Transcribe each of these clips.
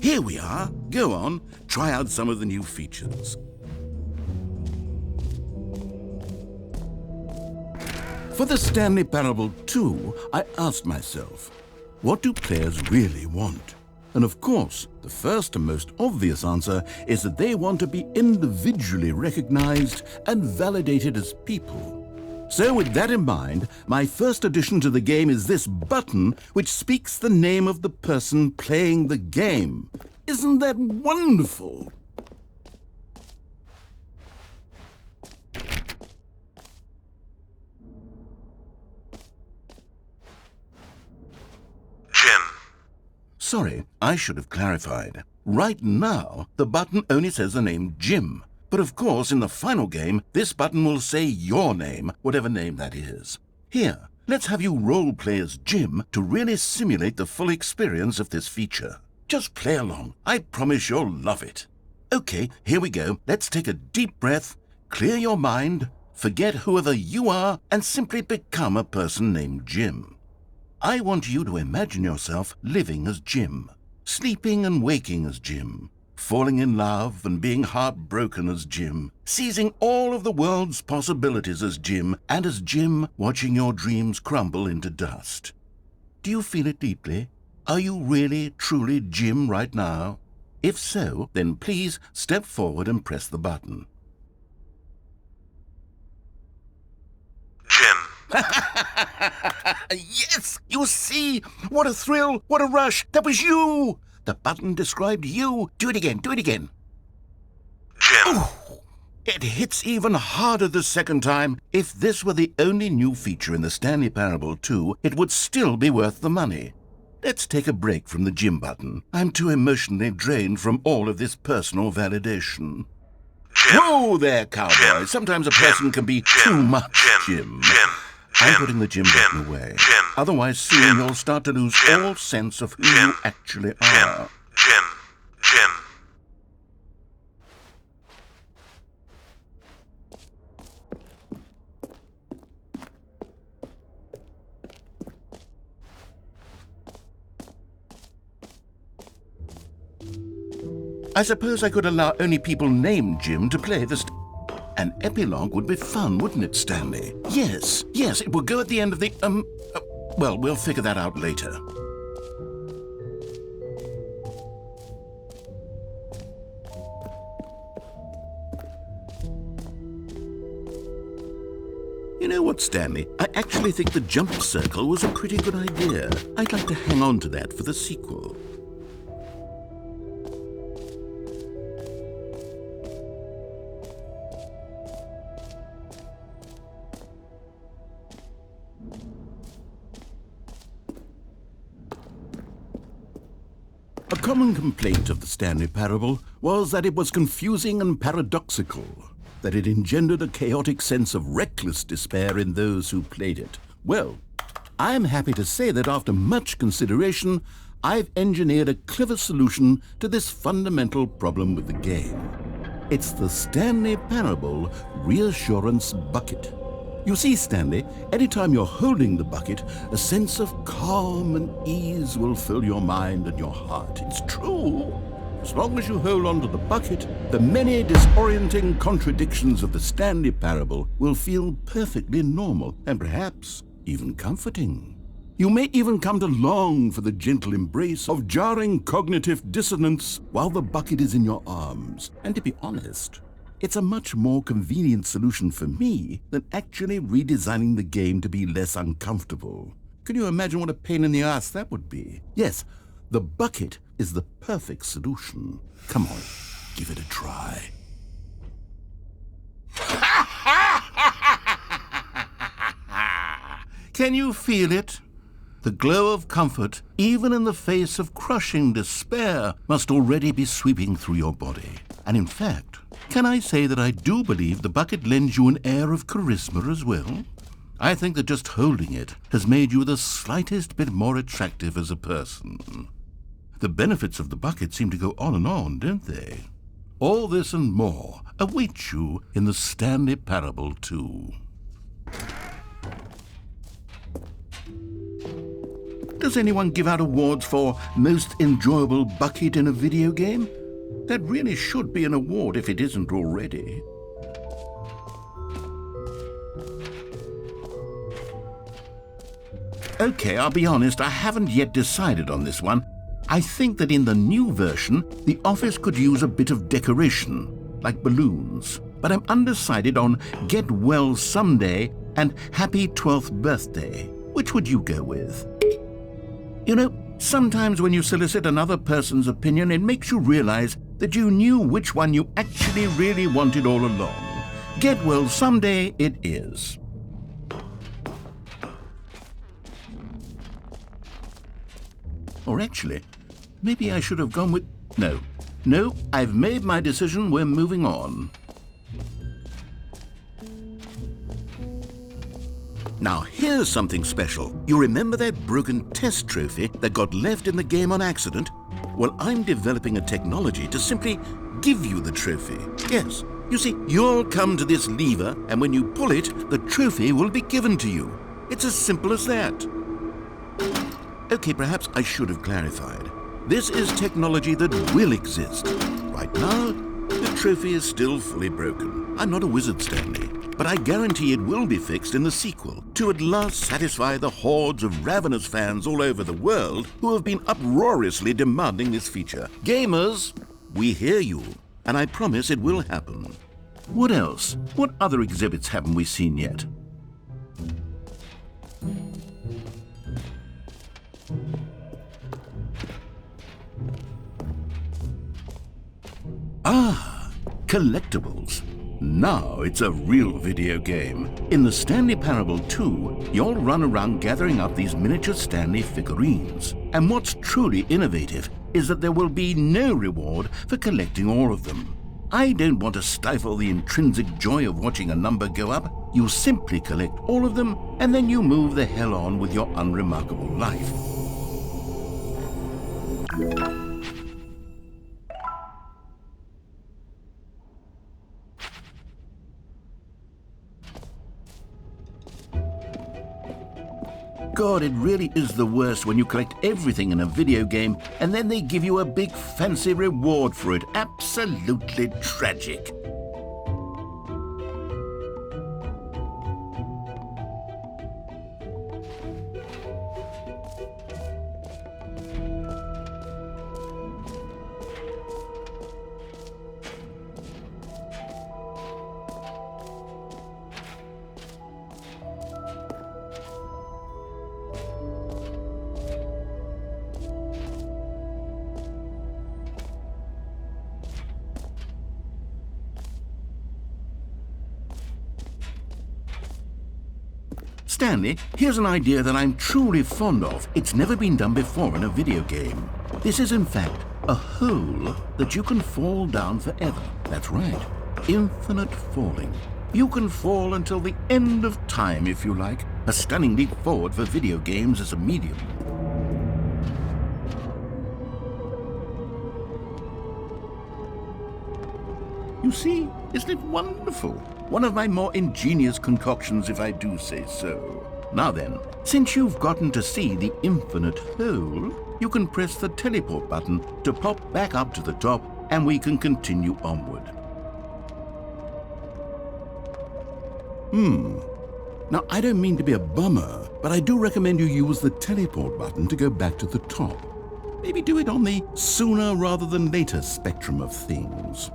Here we are. Go on, try out some of the new features. For the Stanley Parable 2, I asked myself, what do players really want? And of course, the first and most obvious answer is that they want to be individually recognized and validated as people. So with that in mind, my first addition to the game is this button which speaks the name of the person playing the game. Isn't that wonderful? Jim. Sorry, I should have clarified. Right now, the button only says the name Jim. But of course, in the final game, this button will say your name, whatever name that is. Here, let's have you role-play as Jim to really simulate the full experience of this feature. Just play along. I promise you'll love it. Okay, here we go. Let's take a deep breath, clear your mind, forget whoever you are, and simply become a person named Jim. I want you to imagine yourself living as Jim, sleeping and waking as Jim, falling in love and being heartbroken as Jim, seizing all of the world's possibilities as Jim, and as Jim watching your dreams crumble into dust. Do you feel it deeply? Are you really, truly Jim right now? If so, then please step forward and press the button. Jim. Yes! You see? What a thrill! What a rush! That was you! The button described you. Do it again. Do it again. Jim. Ooh, it hits even harder the second time. If this were the only new feature in the Stanley Parable 2, it would still be worth the money. Let's take a break from the Jim button. I'm too emotionally drained from all of this personal validation. Jim. Whoa there, cowboy. Jim. Sometimes a person can be too much Jim. I'm putting the Jim button away. Otherwise, soon you'll start to lose all sense of who you actually are. Jim. I suppose I could allow only people named Jim to play this. An epilogue would be fun, wouldn't it, Stanley? Yes, it will go at the end of the, well, we'll figure that out later. You know what, Stanley? I actually think the jump circle was a pretty good idea. I'd like to hang on to that for the sequel. A common complaint of the Stanley Parable was that it was confusing and paradoxical, that it engendered a chaotic sense of reckless despair in those who played it. Well, I'm happy to say that after much consideration, I've engineered a clever solution to this fundamental problem with the game. It's the Stanley Parable Reassurance Bucket. You see, Stanley, anytime you're holding the bucket, a sense of calm and ease will fill your mind and your heart. It's true. As long as you hold on to the bucket, the many disorienting contradictions of the Stanley Parable will feel perfectly normal and perhaps even comforting. You may even come to long for the gentle embrace of jarring cognitive dissonance while the bucket is in your arms. And to be honest, it's a much more convenient solution for me than actually redesigning the game to be less uncomfortable. Can you imagine what a pain in the ass that would be? Yes, the bucket is the perfect solution. Come on, give it a try. Can you feel it? The glow of comfort, even in the face of crushing despair, must already be sweeping through your body. And in fact, can I say that I do believe the bucket lends you an air of charisma as well? I think that just holding it has made you the slightest bit more attractive as a person. The benefits of the bucket seem to go on, don't they? All this and more await you in the Stanley Parable 2. Does anyone give out awards for most enjoyable bucket in a video game? That really should be an award if it isn't already. Okay, I'll be honest, I haven't yet decided on this one. I think that in the new version, the office could use a bit of decoration, like balloons. But I'm undecided on Get Well Someday and Happy 12th Birthday. Which would you go with? You know, sometimes when you solicit another person's opinion, it makes you realize that you knew which one you actually really wanted all along. Get Well Someday it is. Or actually, maybe I should have gone with... No, I've made my decision, we're moving on. Now here's something special. You remember that broken test trophy that got left in the game on accident? Well, I'm developing a technology to simply give you the trophy. Yes, you see, you'll come to this lever, and when you pull it, the trophy will be given to you. It's as simple as that. Okay, perhaps I should have clarified. This is technology that will exist. Right now, the trophy is still fully broken. I'm not a wizard, Stanley, but I guarantee it will be fixed in the sequel to at last satisfy the hordes of ravenous fans all over the world who have been uproariously demanding this feature. Gamers, we hear you, and I promise it will happen. What else? What other exhibits haven't we seen yet? Ah, collectibles. Now it's a real video game. In the Stanley Parable 2, you'll run around gathering up these miniature Stanley figurines. And what's truly innovative is that there will be no reward for collecting all of them. I don't want to stifle the intrinsic joy of watching a number go up. You simply collect all of them, and then you move the hell on with your unremarkable life. God, it really is the worst when you collect everything in a video game and then they give you a big fancy reward for it. Absolutely tragic. Stanley, here's an idea that I'm truly fond of. It's never been done before in a video game. This is, in fact, a hole that you can fall down forever. That's right. Infinite falling. You can fall until the end of time, if you like. A stunning leap forward for video games as a medium. You see, isn't it wonderful? One of my more ingenious concoctions, if I do say so. Now then, since you've gotten to see the infinite hole, you can press the teleport button to pop back up to the top, and we can continue onward. Now, I don't mean to be a bummer, but I do recommend you use the teleport button to go back to the top. Maybe do it on the sooner rather than later spectrum of things.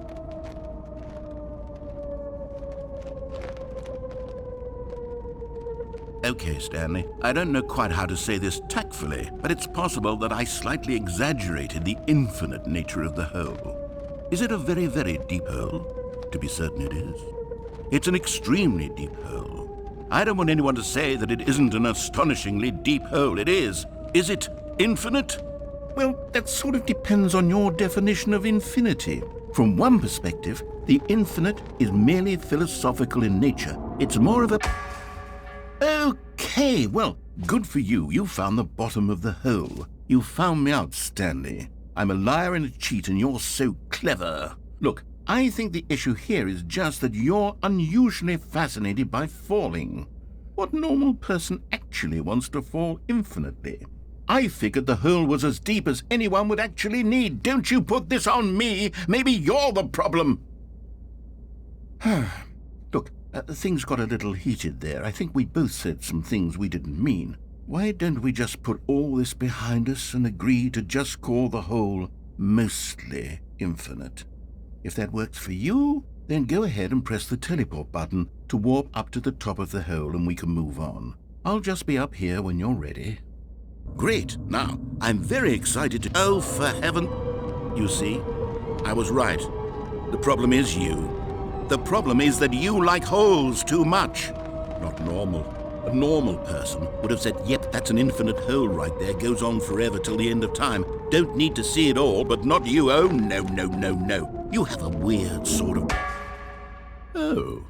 Okay, Stanley, I don't know quite how to say this tactfully, but it's possible that I slightly exaggerated the infinite nature of the hole. Is it a very, very deep hole? To be certain it is. It's an extremely deep hole. I don't want anyone to say that it isn't an astonishingly deep hole. It is. Is it infinite? Well, that sort of depends on your definition of infinity. From one perspective, the infinite is merely philosophical in nature. It's more of a... Okay, well, good for you. You found the bottom of the hole. You found me out, Stanley. I'm a liar and a cheat, and you're so clever. Look, I think the issue here is just that you're unusually fascinated by falling. What normal person actually wants to fall infinitely? I figured the hole was as deep as anyone would actually need. Don't you put this on me. Maybe you're the problem. Look, things got a little heated there. I think we both said some things we didn't mean. Why don't we just put all this behind us and agree to just call the hole mostly infinite? If that works for you, then go ahead and press the teleport button to warp up to the top of the hole and we can move on. I'll just be up here when you're ready. Great. Now, I'm very excited to... Oh, for heaven... You see, I was right. The problem is you. The problem is that you like holes too much. Not normal. A normal person would have said, yep, that's an infinite hole right there, goes on forever till the end of time. Don't need to see it all, but not you. Oh, no, no, no, no. You have a weird sort of... Oh.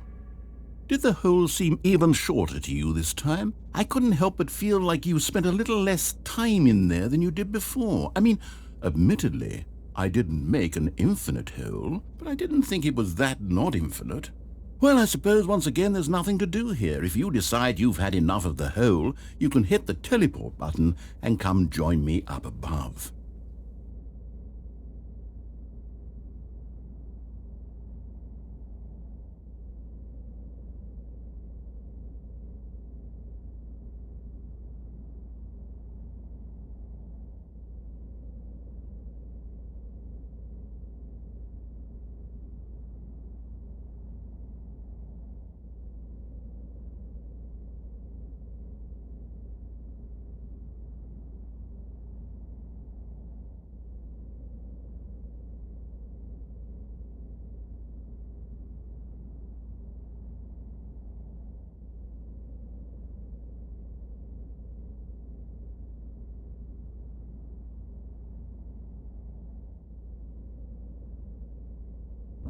Did the hole seem even shorter to you this time? I couldn't help but feel like you spent a little less time in there than you did before. I mean, admittedly, I didn't make an infinite hole, but I didn't think it was that not infinite. Well, I suppose once again there's nothing to do here. If you decide you've had enough of the hole, you can hit the teleport button and come join me up above.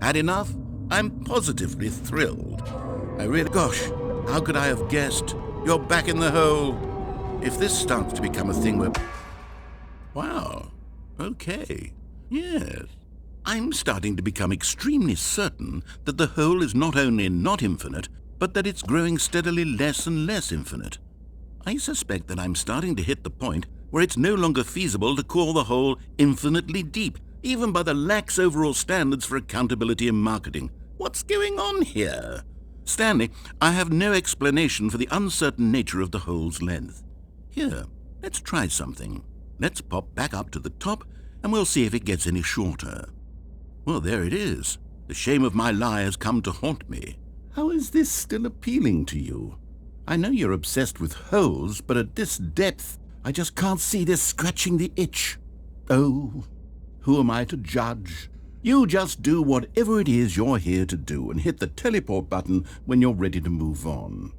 Had enough? I'm positively thrilled. Gosh, how could I have guessed? You're back in the hole. If this starts to become a thing where... Wow, okay, yes. I'm starting to become extremely certain that the hole is not only not infinite, but that it's growing steadily less and less infinite. I suspect that I'm starting to hit the point where it's no longer feasible to call the hole infinitely deep, even by the lax overall standards for accountability and marketing. What's going on here? Stanley, I have no explanation for the uncertain nature of the hole's length. Here, let's try something. Let's pop back up to the top, and we'll see if it gets any shorter. Well, there it is. The shame of my lie has come to haunt me. How is this still appealing to you? I know you're obsessed with holes, but at this depth, I just can't see this scratching the itch. Oh, who am I to judge? You just do whatever it is you're here to do and hit the teleport button when you're ready to move on.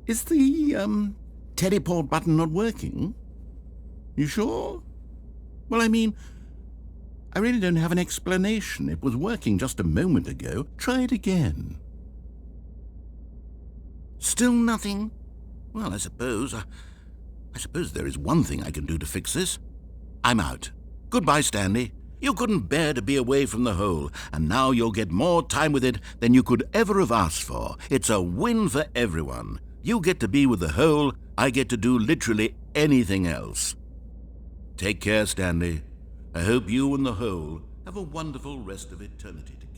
Is the, teleport button not working? You sure? Well, I mean, I really don't have an explanation. It was working just a moment ago. Try it again. Still nothing? Well, I suppose there is one thing I can do to fix this. I'm out. Goodbye, Stanley. You couldn't bear to be away from the hole, and now you'll get more time with it than you could ever have asked for. It's a win for everyone. You get to be with the hole, I get to do literally anything else. Take care, Stanley. I hope you and the hole have a wonderful rest of eternity together.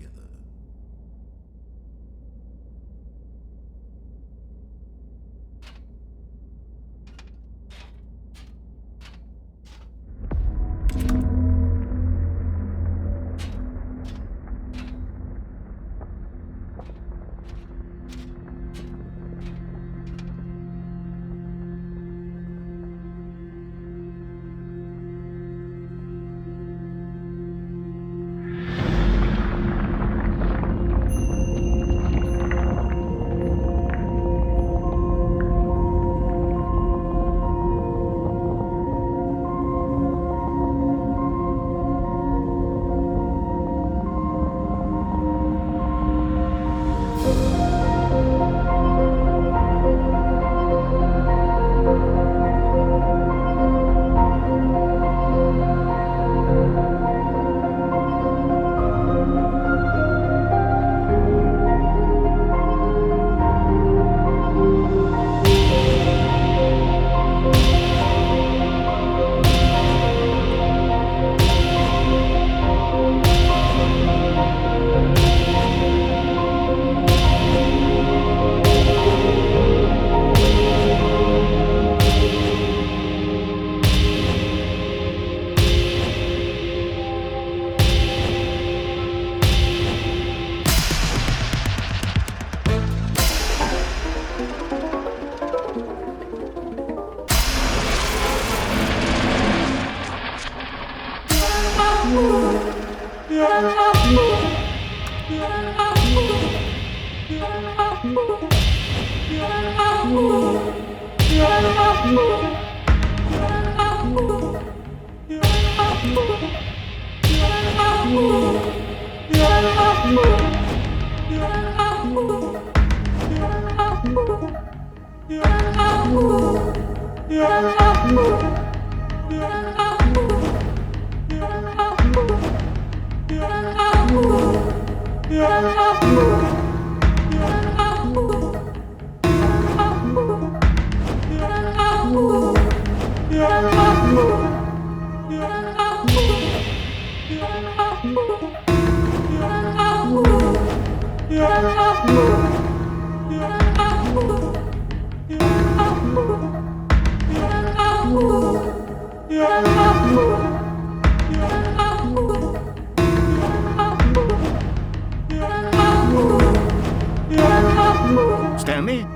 Stanley?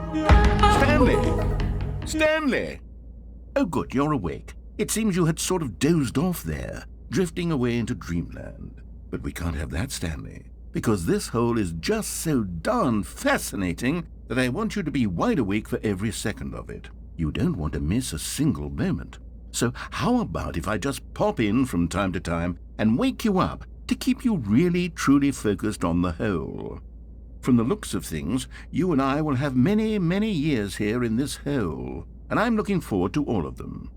Stanley? Stanley! Oh, good, you're awake. It seems you had sort of dozed off there, drifting away into dreamland. But we can't have that, Stanley, because this hole is just so darn fascinating that I want you to be wide awake for every second of it. You don't want to miss a single moment. So how about if I just pop in from time to time and wake you up to keep you really, truly focused on the hole? From the looks of things, you and I will have many, many years here in this hole, and I'm looking forward to all of them.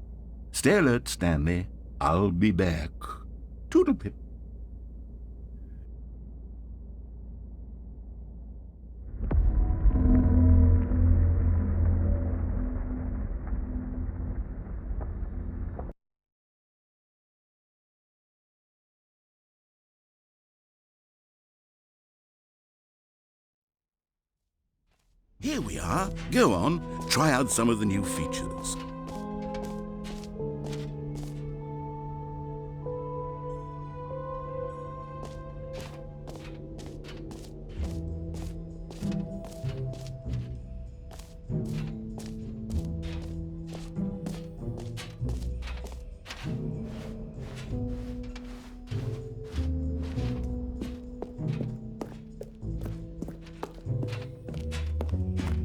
Stay alert, Stanley. I'll be back. Toodle-pip. Here we are. Go on, try out some of the new features.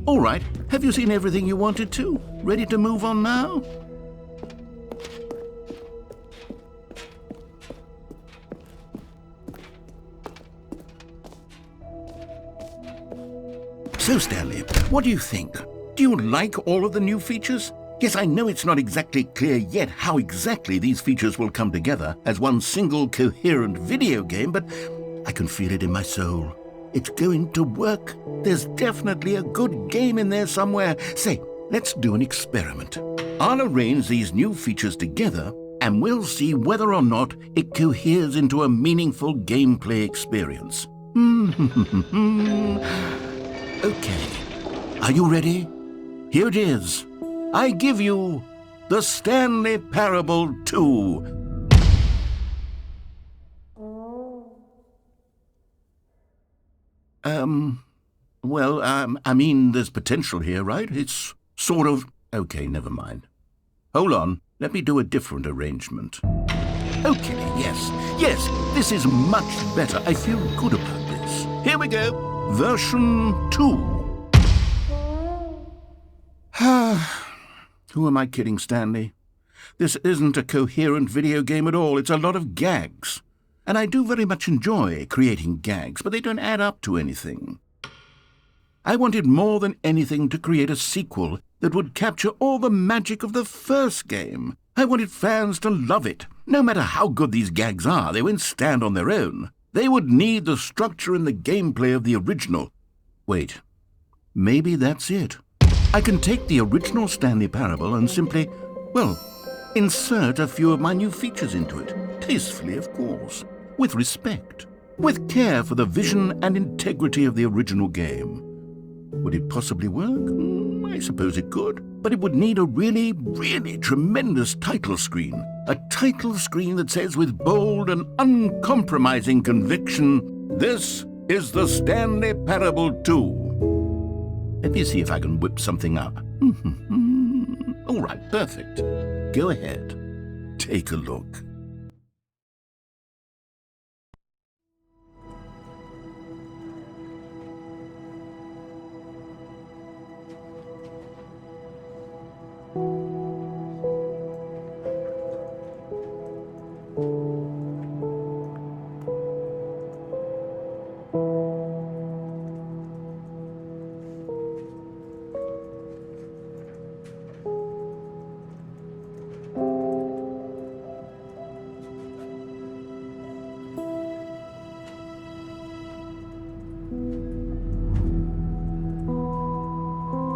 All right, have you seen everything you wanted to? Ready to move on now? So, Stanley, what do you think? Do you like all of the new features? Yes, I know it's not exactly clear yet how exactly these features will come together as one single coherent video game, but I can feel it in my soul. It's going to work. There's definitely a good game in there somewhere. Say, let's do an experiment. I'll arrange these new features together, and we'll see whether or not it coheres into a meaningful gameplay experience. Okay. Are you ready? Here it is. I give you the Stanley Parable 2. I mean, there's potential here, right? It's sort of... Okay, never mind. Hold on, let me do a different arrangement. Okay, yes, this is much better. I feel good about this. Here we go, version 2. Who am I kidding, Stanley? This isn't a coherent video game at all. It's a lot of gags. And I do very much enjoy creating gags, but they don't add up to anything. I wanted more than anything to create a sequel that would capture all the magic of the first game. I wanted fans to love it. No matter how good these gags are, they won't stand on their own. They would need the structure and the gameplay of the original. Wait, maybe that's it. I can take the original Stanley Parable and simply, well, insert a few of my new features into it. Tastefully, of course. With respect. With care for the vision and integrity of the original game. Would it possibly work? I suppose it could. But it would need a really, really tremendous title screen. A title screen that says with bold and uncompromising conviction, "This is the Stanley Parable 2. Let me see if I can whip something up. All right, perfect. Go ahead. Take a look.